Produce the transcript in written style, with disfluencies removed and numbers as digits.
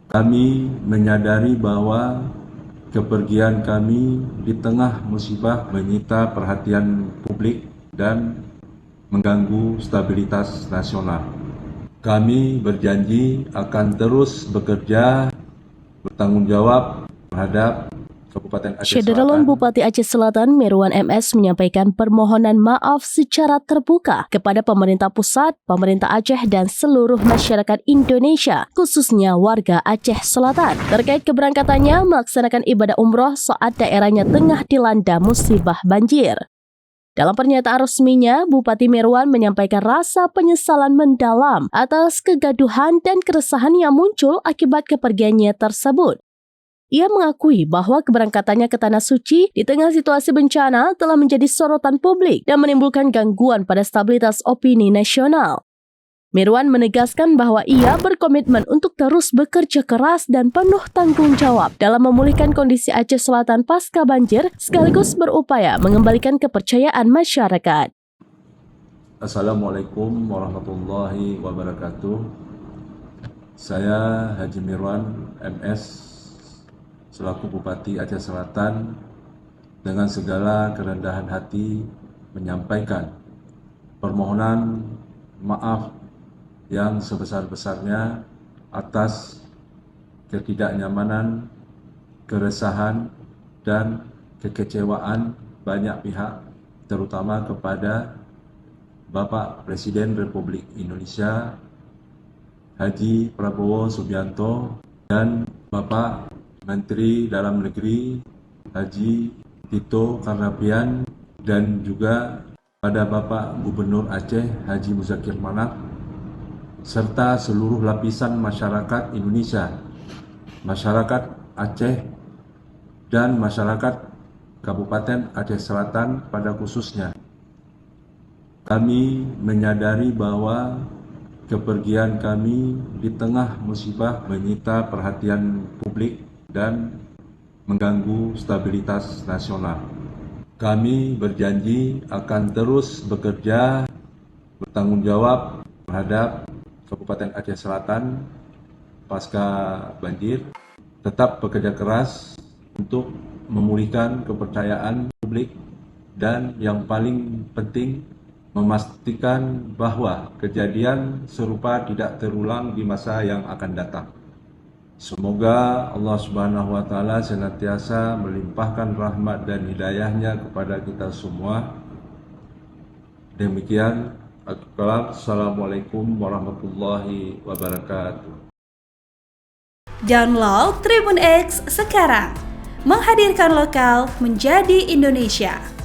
Kami menyadari bahwa kepergian kami di tengah musibah menyita perhatian publik dan mengganggu stabilitas nasional. Kami berjanji akan terus bekerja bertanggung jawab terhadap Kabupaten Aceh Syederalun Selatan. Bupati Aceh Selatan Mirwan MS menyampaikan permohonan maaf secara terbuka kepada pemerintah pusat, pemerintah Aceh dan seluruh masyarakat Indonesia, khususnya warga Aceh Selatan, terkait keberangkatannya melaksanakan ibadah umroh saat daerahnya tengah dilanda musibah banjir. Dalam pernyataan resminya, Bupati Mirwan menyampaikan rasa penyesalan mendalam atas kegaduhan dan keresahan yang muncul akibat kepergiannya tersebut. Ia mengakui bahwa keberangkatannya ke Tanah Suci di tengah situasi bencana telah menjadi sorotan publik dan menimbulkan gangguan pada stabilitas opini nasional. Mirwan menegaskan bahwa ia berkomitmen untuk terus bekerja keras dan penuh tanggung jawab dalam memulihkan kondisi Aceh Selatan pasca banjir sekaligus berupaya mengembalikan kepercayaan masyarakat. Assalamualaikum warahmatullahi wabarakatuh. Saya Haji Mirwan MS selaku Bupati Aceh Selatan dengan segala kerendahan hati menyampaikan permohonan maaf yang sebesar-besarnya atas ketidaknyamanan, keresahan, dan kekecewaan banyak pihak, terutama kepada Bapak Presiden Republik Indonesia Haji Prabowo Subianto dan Bapak Menteri Dalam Negeri Haji Tito Karnavian dan juga pada Bapak Gubernur Aceh Haji Muzakir Manaf serta seluruh lapisan masyarakat Indonesia, masyarakat Aceh dan masyarakat Kabupaten Aceh Selatan pada khususnya. Kami menyadari bahwa kepergian kami di tengah musibah menyita perhatian publik dan mengganggu stabilitas nasional. Kami berjanji akan terus bekerja bertanggung jawab terhadap Kabupaten Aceh Selatan pasca banjir, tetap bekerja keras untuk memulihkan kepercayaan publik dan yang paling penting memastikan bahwa kejadian serupa tidak terulang di masa yang akan datang. Semoga Allah Subhanahu wa Ta'ala senantiasa melimpahkan rahmat dan hidayahnya kepada kita semua. Demikian, Assalamualaikum warahmatullahi wabarakatuh. Download Tribun X sekarang, menghadirkan lokal menjadi Indonesia.